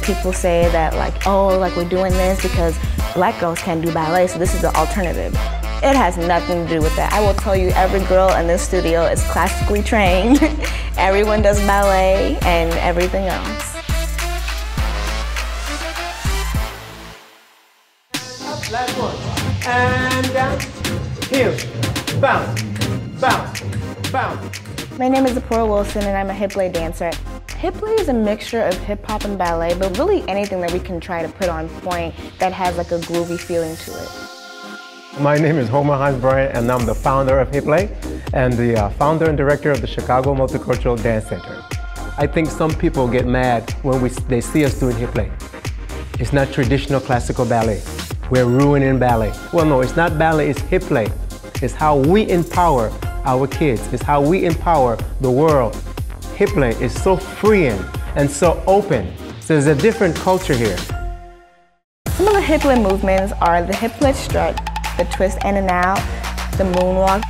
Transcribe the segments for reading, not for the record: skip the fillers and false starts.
people say that like, oh, like we're doing this because black girls can't do ballet, so this is the alternative. It has nothing to do with that. I will tell you, every girl in this studio is classically trained. Everyone does ballet and everything else. Up, last one. And down. Heels. Bounce. Bounce. Bounce. My name is Zipporah Wilson and I'm a hiplet dancer. Hiplet is a mixture of hip hop and ballet, but really anything that we can try to put on point that has like a groovy feeling to it. My name is Homer Hans Bryant and I'm the founder of hiplet and the founder and director of the Chicago Multicultural Dance Center. I think some people get mad when they see us doing hiplet. It's not traditional classical ballet. We're ruining ballet. Well, no, it's not ballet, it's hiplet. It's how we empower our kids. It's how we empower the world. Hiplet is so freeing and so open. So there's a different culture here. Some of the hiplet movements are the hiplet strut, the twist in and out, the moonwalk,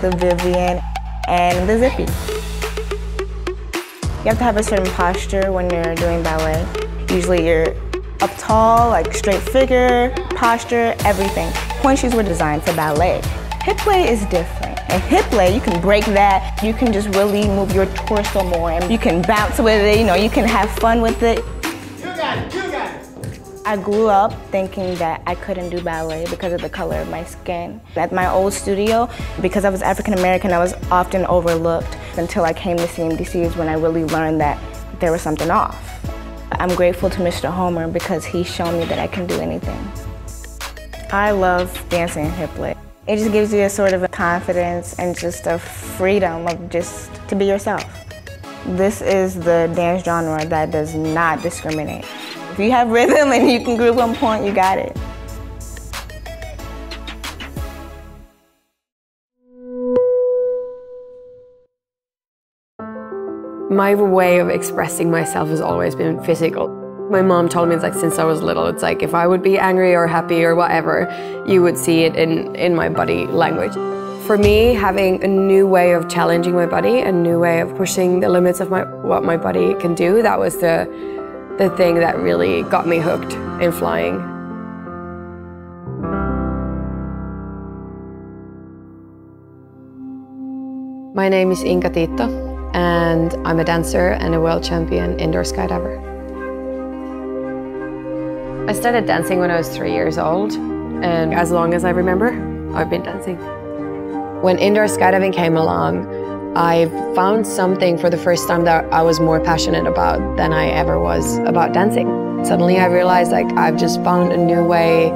the Vivian, and the zippy. You have to have a certain posture when you're doing ballet. Usually you're up tall, like straight figure, posture, everything. Pointe shoes were designed for ballet. Hiplet is different. In hiplet, you can break that. You can just really move your torso more and you can bounce with it, you can have fun with it. You got it, you got it. I grew up thinking that I couldn't do ballet because of the color of my skin. At my old studio, because I was African American, I was often overlooked until I came to CMDC is when I really learned that there was something off. I'm grateful to Mr. Homer because he's shown me that I can do anything. I love dancing in hiplet. It just gives you a sort of a confidence and just a freedom of just to be yourself. This is the dance genre that does not discriminate. If you have rhythm and you can groove on point, you got it. My way of expressing myself has always been physical. My mom told me it's like since I was little, it's like if I would be angry or happy or whatever, you would see it in my body language. For me, having a new way of challenging my body, a new way of pushing the limits of what my body can do, that was the thing that really got me hooked in flying. My name is Inka Tito, and I'm a dancer and a world champion indoor skydiver. I started dancing when I was 3 years old, and as long as I remember, I've been dancing. When indoor skydiving came along, I found something for the first time that I was more passionate about than I ever was about dancing. Suddenly I realized like I've just found a new way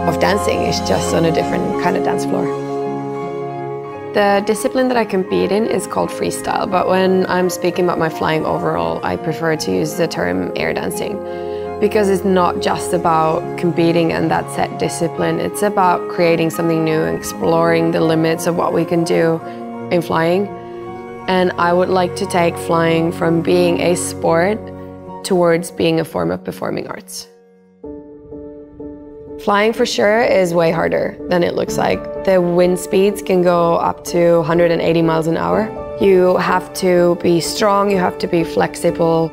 of dancing. It's just on a different kind of dance floor. The discipline that I compete in is called freestyle, but when I'm speaking about my flying overall, I prefer to use the term air dancing. Because it's not just about competing and that set discipline, it's about creating something new and exploring the limits of what we can do in flying. And I would like to take flying from being a sport towards being a form of performing arts. Flying for sure is way harder than it looks like. The wind speeds can go up to 180 miles an hour. You have to be strong, you have to be flexible.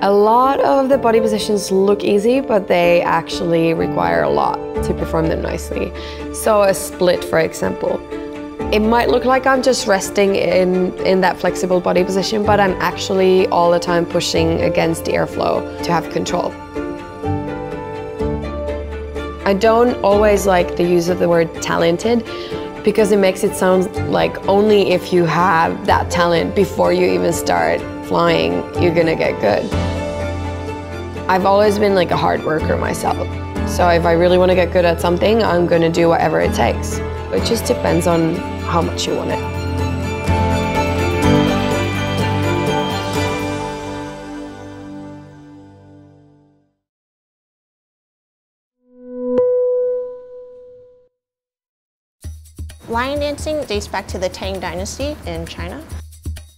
A lot of the body positions look easy, but they actually require a lot to perform them nicely. So a split, for example. It might look like I'm just resting in that flexible body position, but I'm actually all the time pushing against the airflow to have control. I don't always like the use of the word talented because it makes it sound like only if you have that talent before you even start flying, you're gonna get good. I've always been like a hard worker myself. So if I really want to get good at something, I'm gonna do whatever it takes. It just depends on how much you want it. Lion dancing dates back to the Tang Dynasty in China.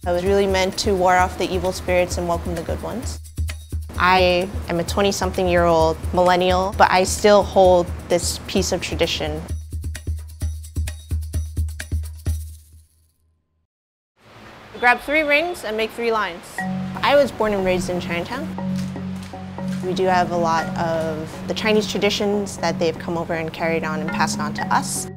It was really meant to ward off the evil spirits and welcome the good ones. I am a 20-something-year-old millennial, but I still hold this piece of tradition. Grab 3 rings and make 3 lines. I was born and raised in Chinatown. We do have a lot of the Chinese traditions that they've come over and carried on and passed on to us.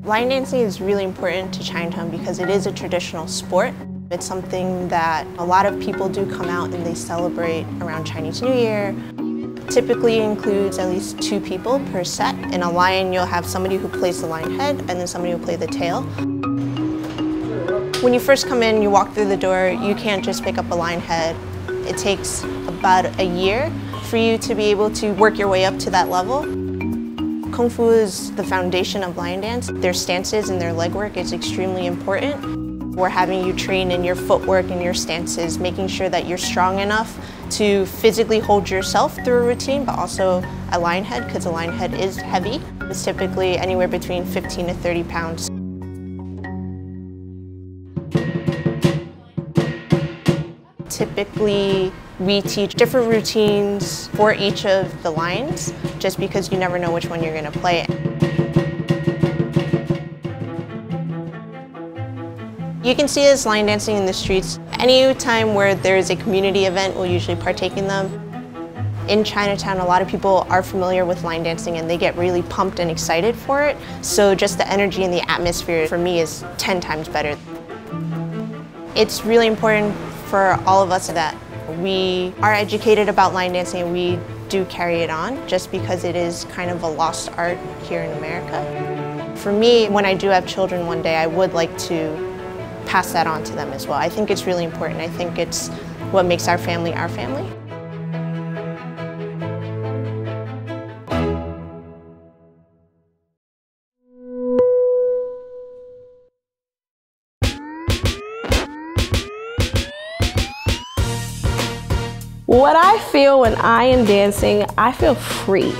Line dancing is really important to Chinatown because it is a traditional sport. It's something that a lot of people do come out and they celebrate around Chinese New Year. Typically includes at least 2 people per set. In a line, you'll have somebody who plays the line head and then somebody who plays the tail. When you first come in, you walk through the door, you can't just pick up a line head. It takes about a year for you to be able to work your way up to that level. Kung Fu is the foundation of lion dance. Their stances and their leg work is extremely important. We're having you train in your footwork and your stances, making sure that you're strong enough to physically hold yourself through a routine, but also a lion head, because a lion head is heavy. It's typically anywhere between 15 to 30 pounds. Typically, we teach different routines for each of the lines, just because you never know which one you're going to play. You can see us line dancing in the streets. Any time where there is a community event, we'll usually partake in them. In Chinatown, a lot of people are familiar with line dancing and they get really pumped and excited for it. So just the energy and the atmosphere for me is 10 times better. It's really important for all of us that we are educated about line dancing and we do carry it on, just because it is kind of a lost art here in America. For me, when I do have children one day, I would like to pass that on to them as well. I think it's really important. I think it's what makes our family our family. What I feel when I am dancing, I feel free.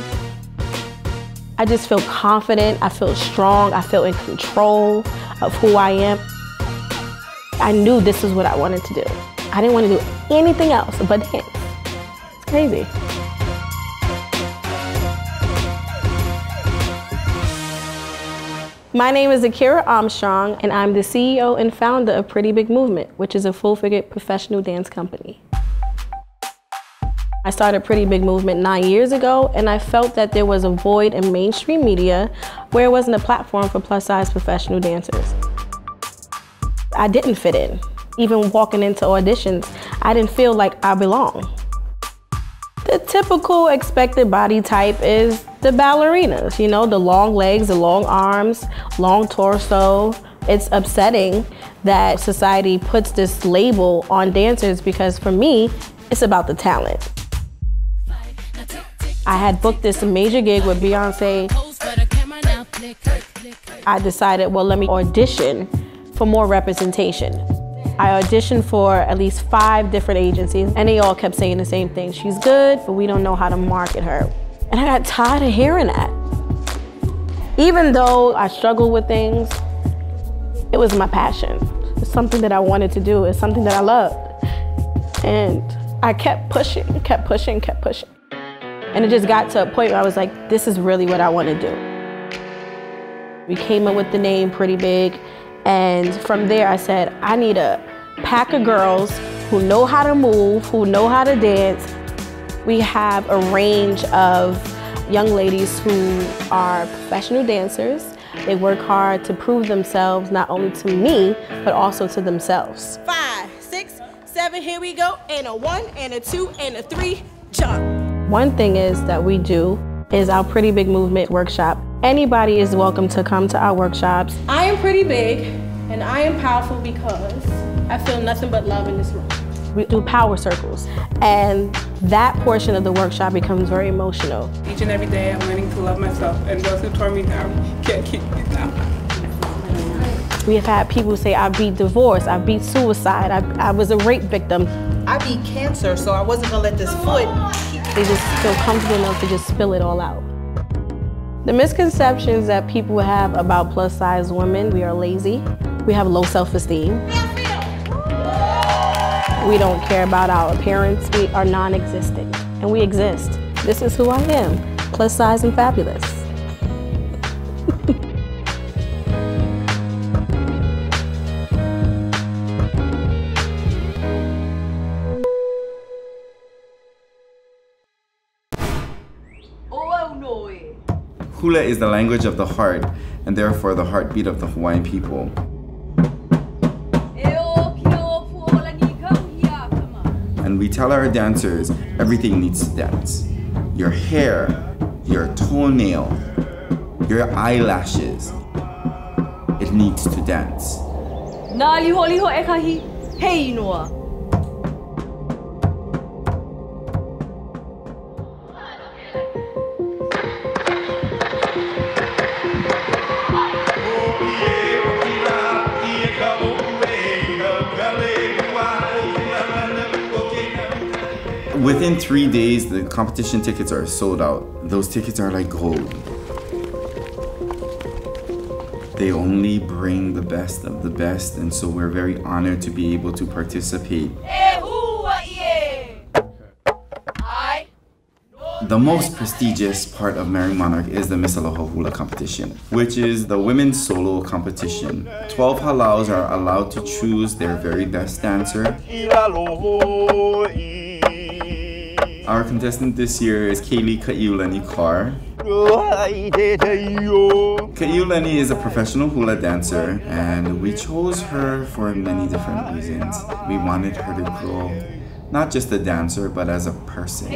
I just feel confident, I feel strong, I feel in control of who I am. I knew this is what I wanted to do. I didn't want to do anything else but dance. It's crazy. My name is Akira Armstrong, and I'm the CEO and founder of Pretty Big Movement, which is a full-figured professional dance company. I started Pretty Big Movement 9 years ago, and I felt that there was a void in mainstream media where it wasn't a platform for plus-size professional dancers. I didn't fit in. Even walking into auditions, I didn't feel like I belong. The typical expected body type is the ballerinas, you know, the long legs, the long arms, long torso. It's upsetting that society puts this label on dancers because for me, it's about the talent. I had booked this major gig with Beyonce. I decided, well, let me audition for more representation. I auditioned for at least 5 different agencies, and they all kept saying the same thing. She's good, but we don't know how to market her. And I got tired of hearing that. Even though I struggled with things, it was my passion. It's something that I wanted to do. It's something that I loved. And I kept pushing, kept pushing, kept pushing. And it just got to a point where I was like, this is really what I want to do. We came up with the name Pretty Big. And from there, I said, I need a pack of girls who know how to move, who know how to dance. We have a range of young ladies who are professional dancers. They work hard to prove themselves, not only to me, but also to themselves. 5, 6, 7, here we go. And a 1, and a 2, and a 3, jump. One thing is that we do is our Pretty Big Movement workshop. Anybody is welcome to come to our workshops. I am pretty big, and I am powerful because I feel nothing but love in this room. We do power circles, and that portion of the workshop becomes very emotional. Each and every day I'm learning to love myself, and those who tore me down can't keep me down. We have had people say, I beat divorce, I beat suicide, I was a rape victim. I beat cancer, so I wasn't gonna let this foot. They just feel comfortable enough to just spill it all out. The misconceptions that people have about plus-size women: we are lazy, we have low self-esteem, we don't care about our appearance, we are non-existent, and we exist. This is who I am, plus-size and fabulous. Hula is the language of the heart, and therefore the heartbeat of the Hawaiian people. And we tell our dancers, everything needs to dance. Your hair, your toenail, your eyelashes, it needs to dance. Within 3 days, the competition tickets are sold out. Those tickets are like gold. They only bring the best of the best, and so we're very honored to be able to participate. The most prestigious part of Merry Monarch is the Miss Aloha Hula competition, which is the women's solo competition. 12 halaus are allowed to choose their very best dancer. Our contestant this year is Kaylee Kaiulani Carr. Kaiulani is a professional hula dancer, and we chose her for many different reasons. We wanted her to grow not just a dancer, but as a person.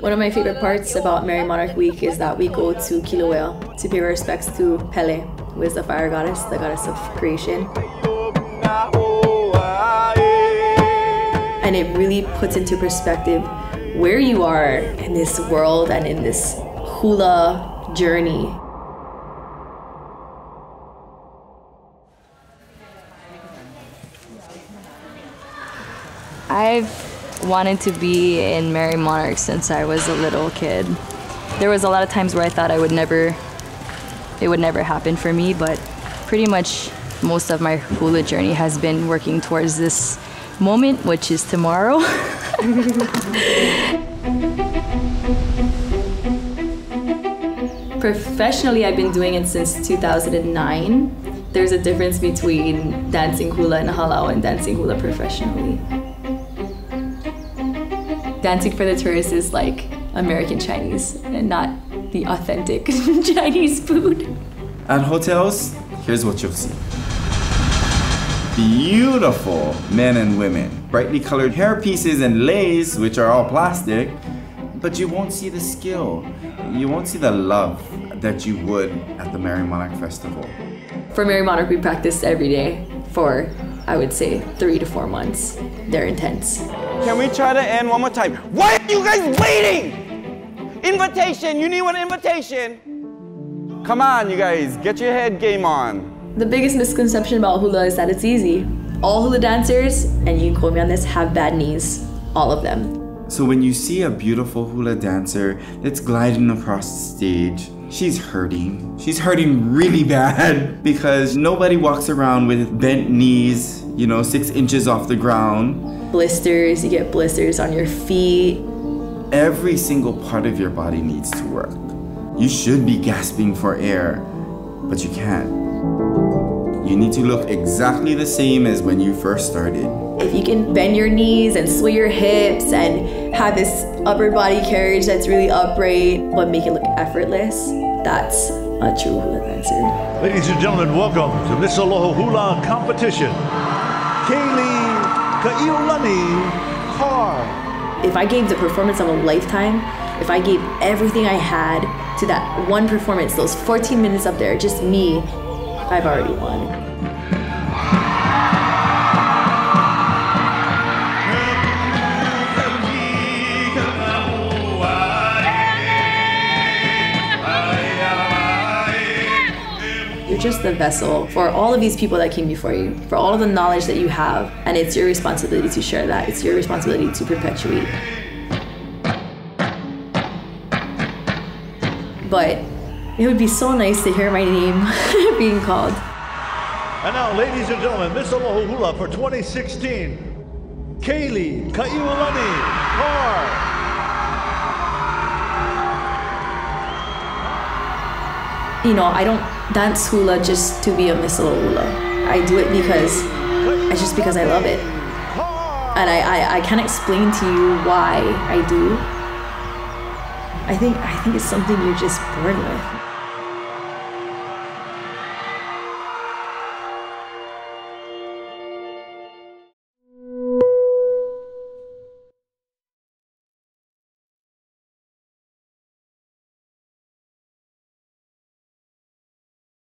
One of my favorite parts about Merry Monarch Week is that we go to Kilauea to pay respects to Pele, who is the fire goddess, the goddess of creation. And it really puts into perspective where you are in this world and in this hula journey. I've wanted to be in Merry Monarch since I was a little kid. There was a lot of times where I thought it would never happen for me, but pretty much most of my hula journey has been working towards this moment, which is tomorrow. Professionally, I've been doing it since 2009. There's a difference between dancing hula in a halau and dancing hula professionally. Dancing for the tourists is like American Chinese and not the authentic Chinese food. At hotels, here's what you'll see. Beautiful men and women, brightly colored hair pieces and leis, which are all plastic, but you won't see the skill. You won't see the love that you would at the Merry Monarch Festival. For Merry Monarch, we practice every day for, I would say, 3 to 4 months. They're intense. Can we try to end one more time? Why are you guys waiting? Invitation, you need an invitation. Come on, you guys, get your head game on. The biggest misconception about hula is that it's easy. All hula dancers, and you can quote me on this, have bad knees. All of them. So when you see a beautiful hula dancer that's gliding across the stage, she's hurting. She's hurting really bad because nobody walks around with bent knees, 6 inches off the ground. Blisters, you get blisters on your feet. Every single part of your body needs to work. You should be gasping for air, but you can't. You need to look exactly the same as when you first started. If you can bend your knees and sway your hips and have this upper body carriage that's really upright, but make it look effortless, that's a true hula dancer. Ladies and gentlemen, welcome to Miss Aloha Hula competition. Kaylee Kaiulani Carr. If I gave the performance of a lifetime, if I gave everything I had to that one performance, those 14 minutes up there, just me, I've already won. You're just the vessel for all of these people that came before you, for all of the knowledge that you have, and it's your responsibility to share that. It's your responsibility to perpetuate. But it would be so nice to hear my name being called. And now, ladies and gentlemen, Miss Aloha Hula for 2016, Kaylee Kaiulani Carr. I don't dance hula just to be a Miss Aloha Hula. I do it because I love it. And I can't explain to you why I do. I think it's something you're just born with.